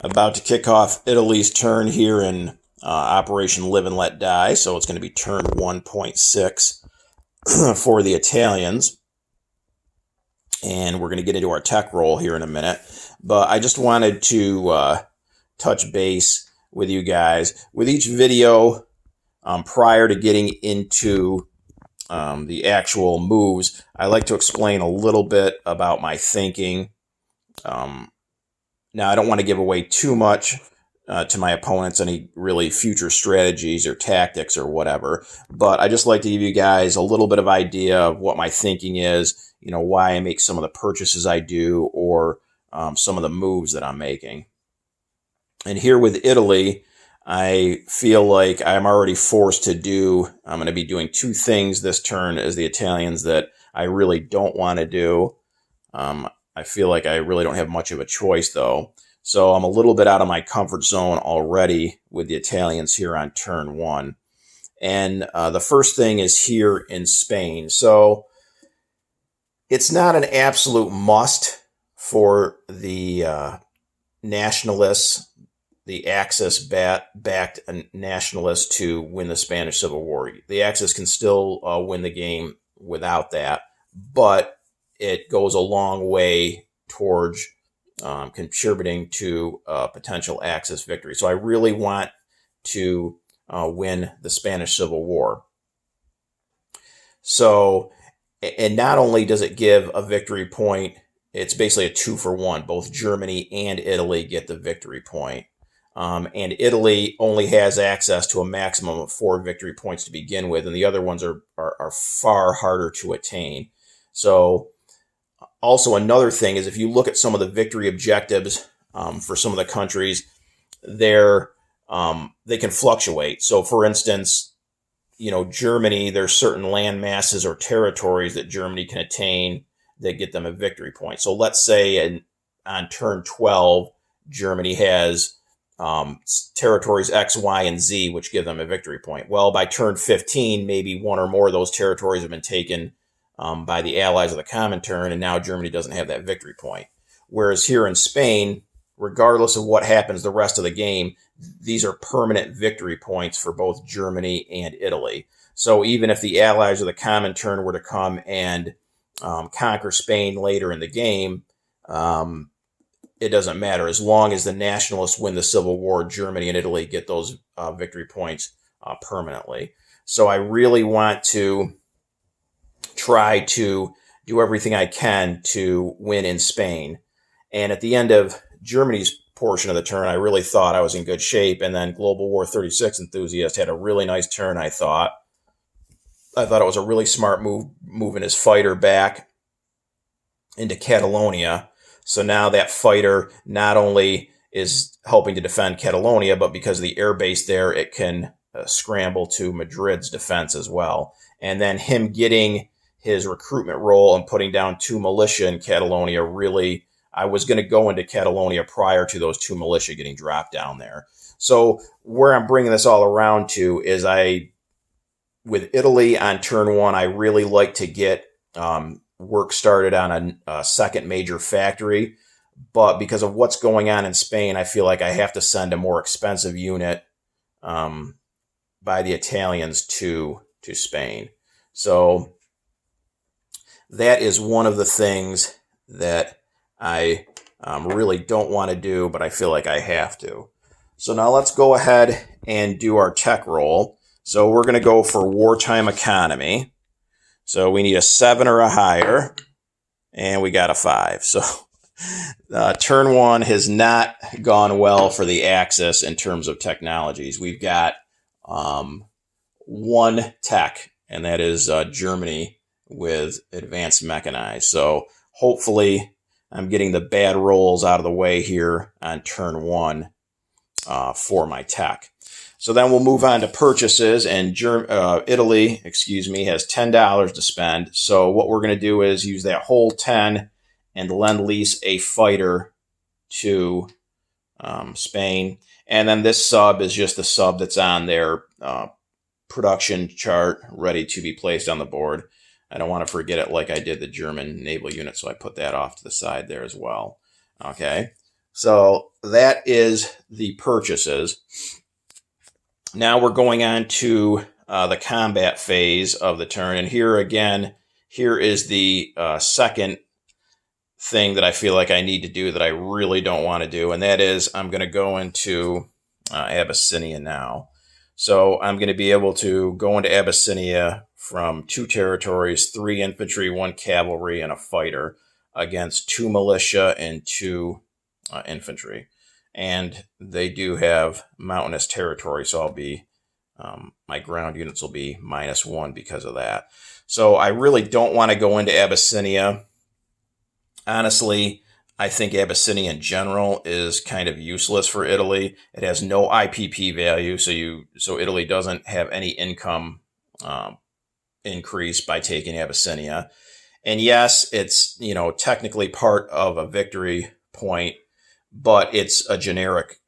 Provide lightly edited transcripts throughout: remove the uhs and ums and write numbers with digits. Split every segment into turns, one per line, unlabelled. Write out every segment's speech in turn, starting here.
About to kick off Italy's turn here in Operation Live and Let Die. So it's going to be turn 1.6 for the Italians. And we're going to get into our tech roll here in a minute. But I just wanted to touch base with you guys. With each video, prior to getting into the actual moves, I like to explain a little bit about my thinking. Now, I don't want to give away too much to my opponents, any really future strategies or tactics or whatever, but I just like to give you guys a little bit of idea of what my thinking is, why I make some of the purchases I do, or some of the moves that I'm making. And here with Italy, I feel like I'm already forced to do, I'm going to be doing two things this turn as the Italians that I really don't want to do. I feel like I really don't have much of a choice, though. So I'm a little bit out of my comfort zone already with the Italians here on turn one. And the first thing is here in Spain. So it's not an absolute must for the nationalists, the Axis-backed nationalists, to win the Spanish Civil War. The Axis can still win the game without that, but it goes a long way towards contributing to potential Axis victory. So I really want to win the Spanish Civil War. So, and not only does it give a victory point, it's basically a 2-for-1. Both Germany and Italy get the victory point. And Italy only has access to a maximum of 4 victory points to begin with, and the other ones are far harder to attain. So also another thing is, if you look at some of the victory objectives for some of the countries, they can fluctuate. So for instance, Germany, there's certain land masses or territories that Germany can attain that get them a victory point. So let's say on turn 12, Germany has territories X, Y, and Z, which give them a victory point. Well, by turn 15, maybe one or more of those territories have been taken by the allies of the Comintern, and now Germany doesn't have that victory point. Whereas here in Spain, regardless of what happens the rest of the game, these are permanent victory points for both Germany and Italy. So even if the allies of the Comintern were to come and conquer Spain later in the game, it doesn't matter. As long as the nationalists win the Civil War, Germany and Italy get those victory points permanently. So I really want to try to do everything I can to win in Spain. And at the end of Germany's portion of the turn, I really thought I was in good shape. And then Global War 36 enthusiast had a really nice turn, I thought. I thought it was a really smart move, moving his fighter back into Catalonia. So now that fighter not only is helping to defend Catalonia, but because of the air base there, it can scramble to Madrid's defense as well. And then him getting his recruitment role and putting down 2 militia in Catalonia, really, I was going to go into Catalonia prior to those 2 militia getting dropped down there. So where I'm bringing this all around to is with Italy on turn 1, I really like to get work started on a second major factory. But because of what's going on in Spain, I feel like I have to send a more expensive unit by the Italians to Spain. So that is one of the things that I really don't want to do, but I feel like I have to. So now let's go ahead and do our tech roll. So we're going to go for wartime economy. So we need a 7 or a higher, and we got a 5. So turn 1 has not gone well for the Axis in terms of technologies. We've got 1 tech, and that is Germany with advanced mechanized. So hopefully I'm getting the bad rolls out of the way here on turn 1 for my tech. So then we'll move on to purchases, and Italy, has $10 to spend. So what we're going to do is use that whole 10 and lend lease a fighter to Spain. And then this sub is just the sub that's on their production chart ready to be placed on the board. I don't want to forget it like I did the German naval unit, so I put that off to the side there as well. Okay, So that is the purchases. Now we're going on to the combat phase of the turn. And here again, here is the second thing that I feel like I need to do that I really don't want to do. And that is I'm going to go into Abyssinia now. So I'm going to be able to go into Abyssinia from 2 territories, 3 infantry, 1 cavalry, and a fighter against 2 militia and 2 infantry. And they do have mountainous territory, so I'll be my ground units will be -1 because of that. So I really don't want to go into Abyssinia. Honestly, I think Abyssinia in general is kind of useless for Italy. It has no IPP value, so Italy doesn't have any income increase by taking Abyssinia. And yes, it's technically part of a victory point, but it's a generic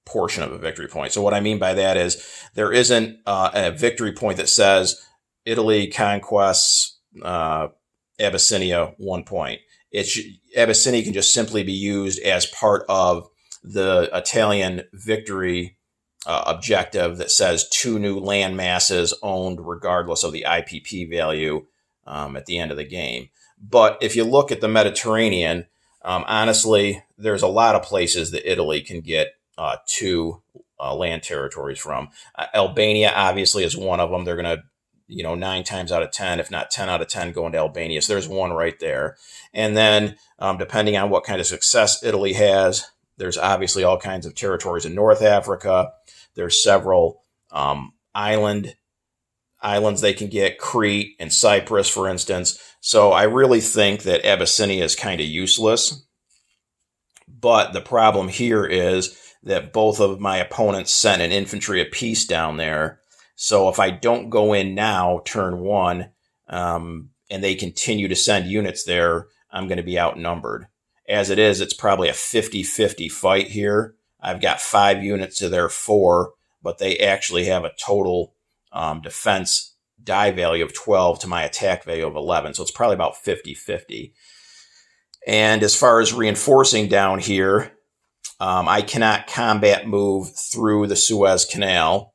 portion of a victory point. So what I mean by that is there isn't a victory point that says Italy conquests Abyssinia 1 point. Abyssinia can just simply be used as part of the Italian victory objective that says 2 new land masses owned regardless of the IPP value at the end of the game. But if you look at the Mediterranean, honestly, there's a lot of places that Italy can get 2 land territories from. Albania obviously is one of them. They're going to 9 times out of 10, if not 10 out of 10, going to Albania. So there's one right there. And then depending on what kind of success Italy has, there's obviously all kinds of territories in North Africa. There's several islands they can get, Crete and Cyprus, for instance. So I really think that Abyssinia is kind of useless. But the problem here is that both of my opponents sent an infantry apiece down there. So if I don't go in now, turn 1, and they continue to send units there, I'm going to be outnumbered. As it is, it's probably a 50-50 fight here. I've got 5 units to their 4, but they actually have a total defense die value of 12 to my attack value of 11. So it's probably about 50-50. And as far as reinforcing down here, I cannot combat move through the Suez Canal.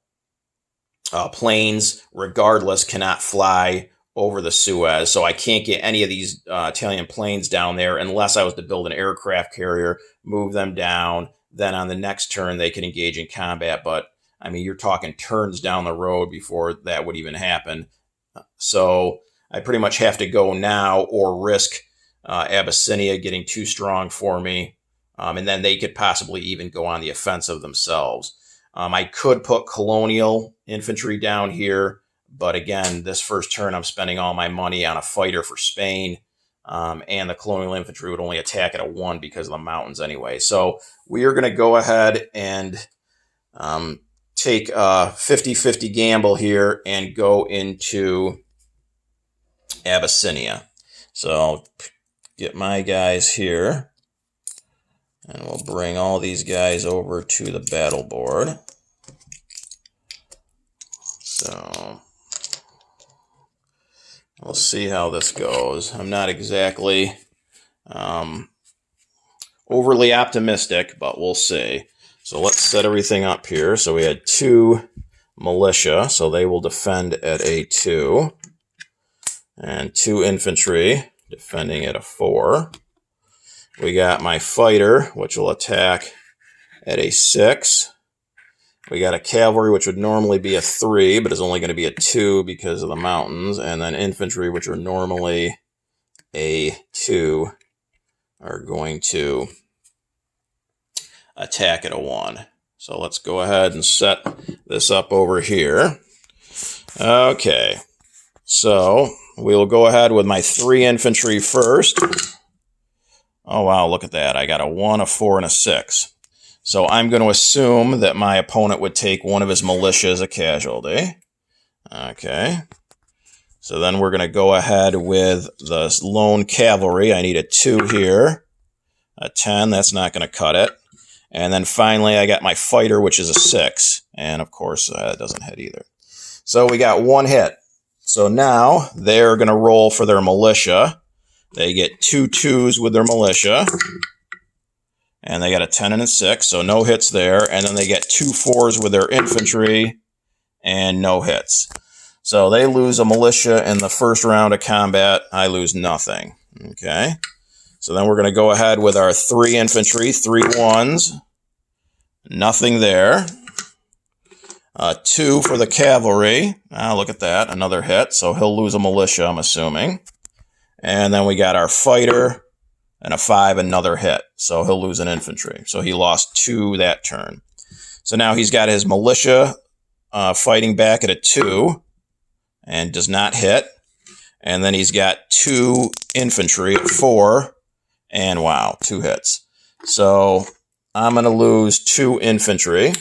Planes, regardless, cannot fly over the Suez. So I can't get any of these Italian planes down there unless I was to build an aircraft carrier, move them down. Then on the next turn, they can engage in combat. But, I mean, you're talking turns down the road before that would even happen. So I pretty much have to go now or risk Abyssinia getting too strong for me. And then they could possibly even go on the offensive themselves. I could put colonial infantry down here, but again, this first turn I'm spending all my money on a fighter for Spain, and the colonial infantry would only attack at a 1 because of the mountains anyway. So we are going to go ahead and take a 50-50 gamble here and go into Abyssinia. So I'll get my guys here. And we'll bring all these guys over to the battle board. So we'll see how this goes. I'm not exactly overly optimistic, but we'll see. So let's set everything up here. So we had 2 militia, so they will defend at a 2. And 2 infantry defending at a 4. We got my fighter, which will attack at a 6. We got a cavalry, which would normally be a 3, but is only going to be a 2 because of the mountains. And then infantry, which are normally a 2, are going to attack at a 1. So let's go ahead and set this up over here. Okay, so we'll go ahead with my 3 infantry first. Oh, wow, look at that. I got a 1, a 4, and a 6. So I'm going to assume that my opponent would take one of his militia as a casualty. Okay. So then we're going to go ahead with the lone cavalry. I need a 2 here. A 10, that's not going to cut it. And then finally, I got my fighter, which is a 6. And, of course, it doesn't hit either. So we got 1 hit. So now they're going to roll for their militia. They get 2 2s with their militia. And they got a 10 and a 6, so no hits there. And then they get 2 4s with their infantry and no hits. So they lose a militia in the first round of combat. I lose nothing. Okay. So then we're going to go ahead with our 3 infantry, 3 1s. Nothing there. 2 for the cavalry. Look at that. Another hit. So he'll lose a militia, I'm assuming. And then we got our fighter and a 5, another hit. So he'll lose an infantry. So he lost 2 that turn. So now he's got his militia fighting back at a 2 and does not hit. And then he's got 2 infantry at 4 and wow, 2 hits. So I'm going to lose 2 infantry.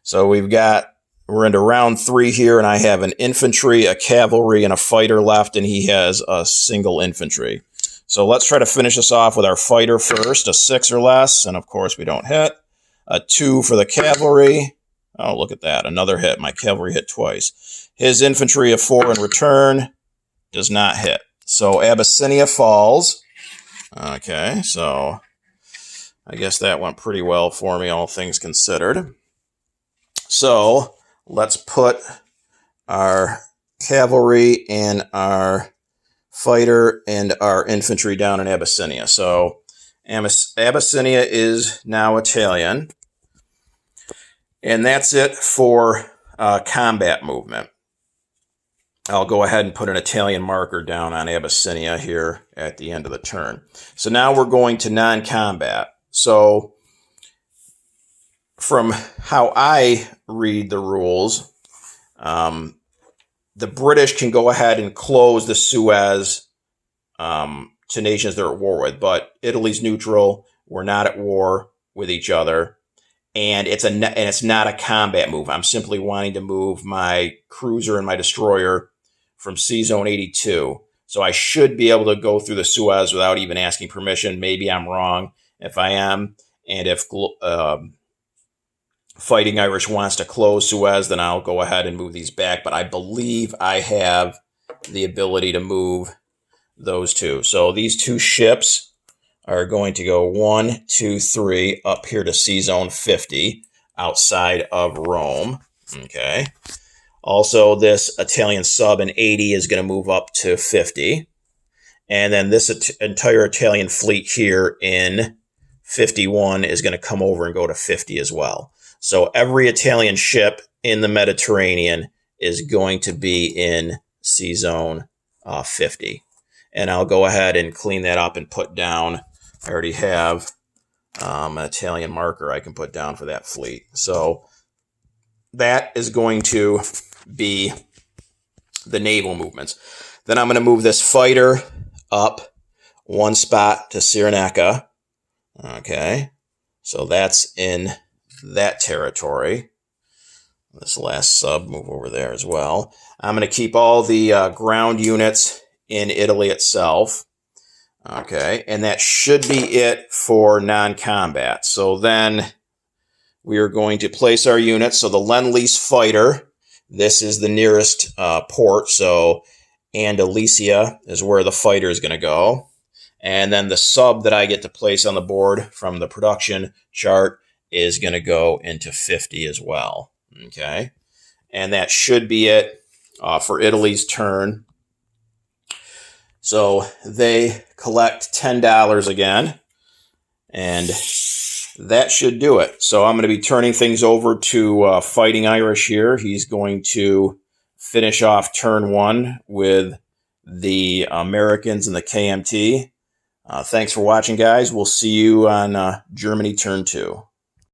So we're into round 3 here, and I have an infantry, a cavalry, and a fighter left, and he has a single infantry. So let's try to finish this off with our fighter first, a 6 or less, and of course we don't hit. A 2 for the cavalry. Oh, look at that, another hit. My cavalry hit twice. His infantry, a 4 in return, does not hit. So Abyssinia falls. Okay, so I guess that went pretty well for me, all things considered. So let's put our cavalry and our fighter and our infantry down in Abyssinia. So Abyssinia is now Italian. And that's it for combat movement. I'll go ahead and put an Italian marker down on Abyssinia here at the end of the turn. So now we're going to non-combat. So from how I read the rules, the British can go ahead and close the Suez to nations they're at war with, but Italy's neutral. We're not at war with each other. And it's not a combat move. I'm simply wanting to move my cruiser and my destroyer from Sea Zone 82. So I should be able to go through the Suez without even asking permission. Maybe I'm wrong. If I am, and if Fighting Irish wants to close Suez, then I'll go ahead and move these back. But I believe I have the ability to move those 2. So these 2 ships are going to go 1, 2, 3 up here to Sea Zone 50 outside of Rome. Okay. Also, this Italian sub in 80 is going to move up to 50. And then this entire Italian fleet here in 51 is going to come over and go to 50 as well. So every Italian ship in the Mediterranean is going to be in Sea Zone 50. And I'll go ahead and clean that up and put down. I already have an Italian marker I can put down for that fleet. So that is going to be the naval movements. Then I'm going to move this fighter up 1 spot to Cyrenaica. Okay, so that's in that territory. This last sub, move over there as well. I'm going to keep all the ground units in Italy itself. Okay, and that should be it for non-combat. So then we are going to place our units. So the Lend-Lease fighter, this is the nearest port. So Andalusia is where the fighter is going to go. And then the sub that I get to place on the board from the production chart is going to go into 50 as well. Okay, and that should be it for Italy's turn. So they collect $10 again, and that should do it. So I'm going to be turning things over to Fighting Irish here. He's going to finish off turn 1 with the Americans and the KMT. Thanks for watching, guys. We'll see you on Germany turn 2.